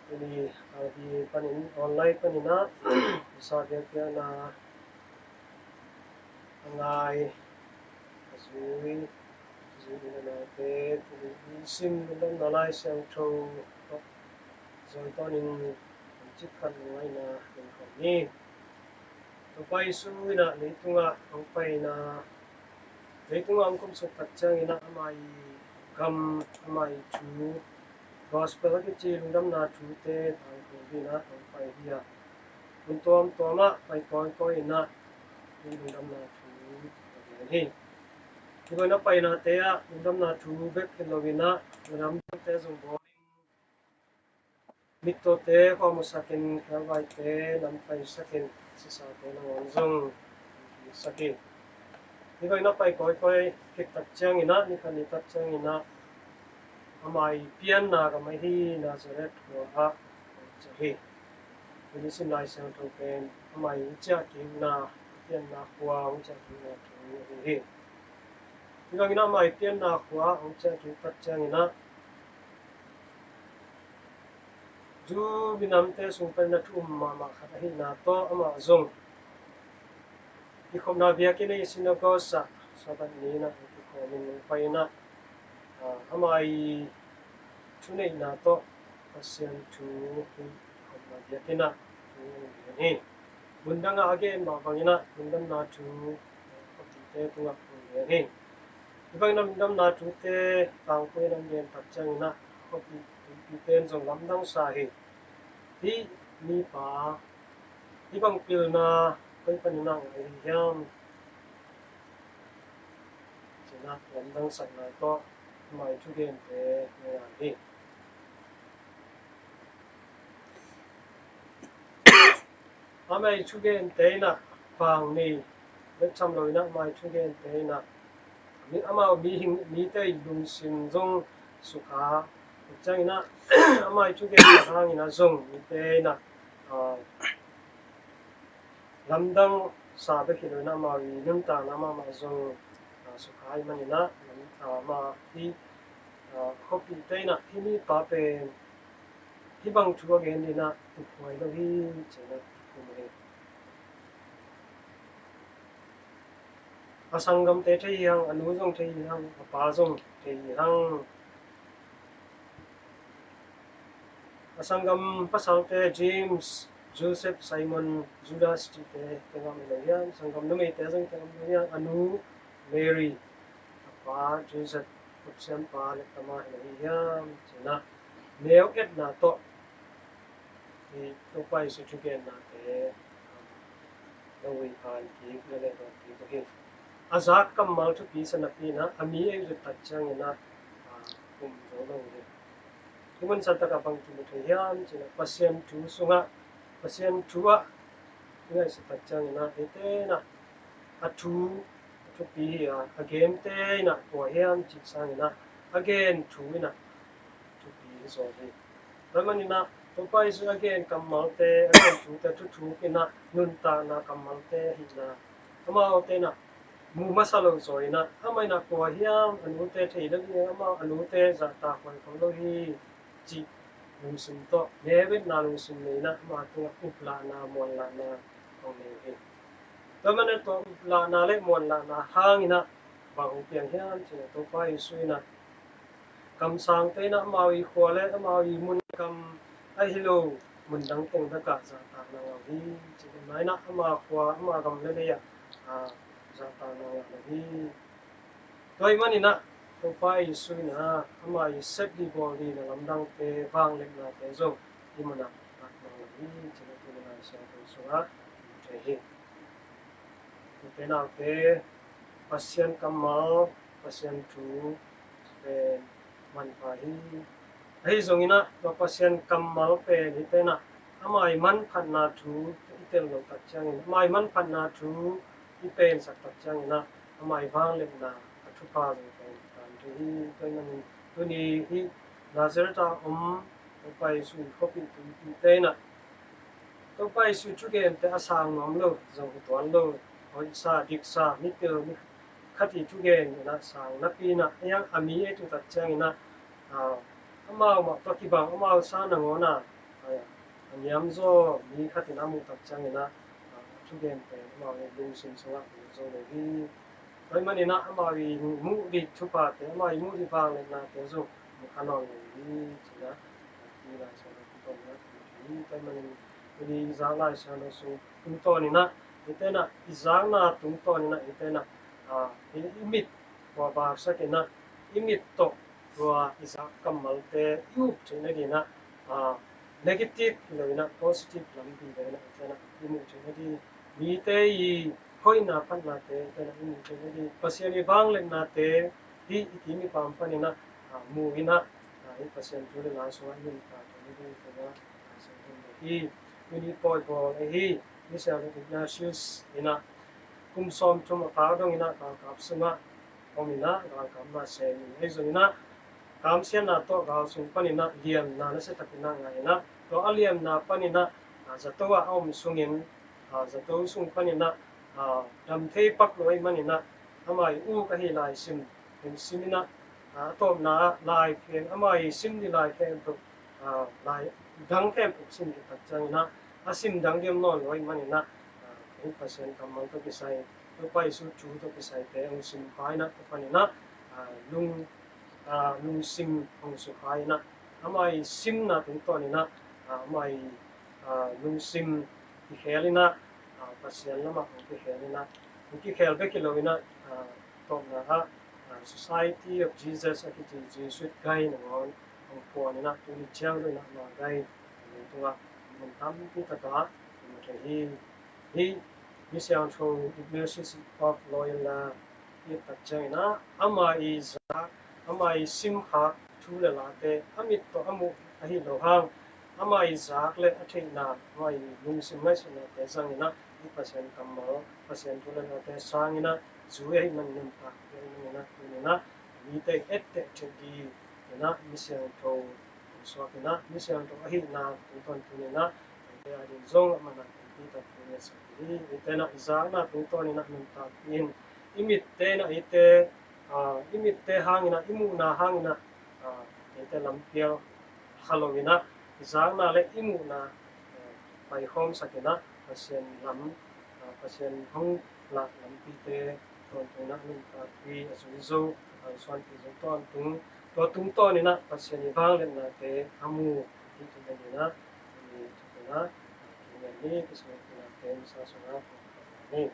ini di panin online panina Missa Biakpiakna ngai azui na te sim dan nalai siangthona rồi to ning chích khăn ngai na ning ni to pai su na leitungah ang pai na leitungah ang kum su patchang ina amai kam amai chu gospel ke chi lungdam na thu te thang ko bi na ang pai dia untom toma pai koi na lungdam na thu ni Iba na pai na te a lungdam na thu bek lovina lungdam te zong bo mito te ko musakin kalwai te nam pai sakin sisa te na wonzong sakin Iba na pai koi ke tatchang ina ni kan ni tatchang ina amai pian na ka mai hi Nazareth ko a chahi ini sim lai sang thong pen amai cha ki na pian na kwa cha ki na thu hi Iba ina mai pian na kwa cha ki tatchang ina Ju binam te sungpen na tu mama khata hi na to ama zong ikhom na biakine sinago sa saban ni na ikhom min pai na amai tunei na to pasien tu ikhom na biakina ni bundanga age ma bangina bundam na tu pati te tunga ni ibang nam na tu te tang ko nam yen tatchang na pati ten zong lamdang sa hi di ni pa ibang pil na koi paninang ai hiam china lamdang sa na to mai chu gen te ya hi amai chu gen te na pang ni le cham loi na mai chu gen te na mi ama mi te lung sim zong sukha chang na amai chu gen hang ina zong mi te na lamdang sa be khilo na ma wi num ta na ma zong sukhai manina ma hi Khuppi te na hini pa pen hi bang chu gen ni na khoi lo hi chena kumhe asangam te thei yang anu zong thei yang pa zong thei yang asangam pasal te James Joseph Simon Judas te tengam lo yang sangam no me te zong tengam lo yang anu Mary pa Joseph Kupsiam pa le tama lo yang chena neo ket na to thì tôi quay sự chú kiện là cái đâu vì phải kỹ cái này rồi kỹ cái azak kam mal thu pi sana pi na ami ai rit tachang na kum zo lo ni kuman sa ta ka bang tu thu hiam china pasien thu sunga pasien thua ngai sa tachang na ete na athu thu pi again te na to hiam chi sang na again thu na thu pi zo hi ramani na Tupai su again kamal te again thu ina nun ta na kamal te hi na ama te na mu masalo so ina amai na ko hiam anu te thei da ni ama anu te za ta ko lo hi chi lung sim to ne na lung sim ne na ma tu upla na mon la na ko ne hi to mane to upla na le mon la na hang ina ba u piang hiam che tupai su ina kam sang te na ma wi ko le ma wi mun kam ai hello mình đang cùng tất cả giả tạo nào đi chỉ cần nói nặng mà qua mà cầm lên đây giả tạo nào là đi rồi mà nè tôi phải suy nè mà xếp đi bỏ đi là làm đăng cái vang lên là cái rồi thì mà nè nào là đi chỉ cần tôi là sẽ tôi số thế hiện cái nào cái pasien kamal pasien tu về mình phải Hei zong ina to pasien kamal pe ni te na amai man phan na thu iten lo tak chang amai man phan na thu ipen sak tak chang na amai wang le na thu pa lo pe tan thu hi pe na ni tu ni hi Nazareth to pai su Khuppi tu te na to pai su chu gen te asang nom lo zong tuan lo hoi sa dik sa mi te mi khati chu gen na sang na pi na yang ami e tu tak chang na amao ma to ki bang amao sa na ngona anh em zo mi khát tin amu tập trang na chú game về mà lung sinh sống zo này đi vậy mà nè mà vì mu đi chụp ảnh thế mà mu đi vàng lên na thế zo một khả năng đi chỉ là đi lại sau đó cũng còn đi vậy mà đi giang lại sau đó số tung to nè thế tên là giang na tung to nè thế tên là cái imit và bà sẽ cái na imit to và giang cầm mal te yup trên này nè negative là na positive làm gì vậy na thế na imut trên này mite i hoi na pan na te na imut trên này pasien i vang lên na te di itimi pampan na mu ina i pasien tu le la so ayun ka to ni ko na sa hi mini poi bo hi Missa Biakpiakna ina kum som chuma ka dong ina ka kap sunga omina ka kam na se ni he zo ina kam sian na to ga sung panina liam na se takina nga ina to aliam na panina za to wa om sungin za to sung panina dam thei pak loi manina amai u ka hi lai sim simina to na lai phen amai sim ni lai phen to lai dang phen sim ki tak chang na asim dang dem non loi manina in pasien kamal to kisai to pai su chu to kisai te ang sim pai na to panina lung lung sim ang su pai na amai sim na tung to ni na amai lung sim ki khelina pasien lama ki khelina ki khel be ki loina to na Society of Jesus aki Jesus gai na ngon ang po ni na tu ni chiang na na gai leitungah mun tam ki ta ta hi Beisiang thong University of Loyola i tatchangina ama i za ama i simha thule late amit to amu ahi lohang ama i za le athina ama i lungsim mai sina te zangina i pasien kammo pasien thule late sangina zuwe hi man nim ta na mite ette chedi na Beisiang thong swakina Beisiang thong ahi na ton tunina te adin zong amana kita punya sendiri ite na izana tungto ni na mentapin imit te na ite imit te hangina imu na hangina ite lampiao halowina izana le imu na pai hom sakina pasien lam pasien hong la lampi te ton na mentapin azuzo swan ti zo tung to ni na pasien ibang le na te amu itu na ni na ini kisah kita sa sunat ini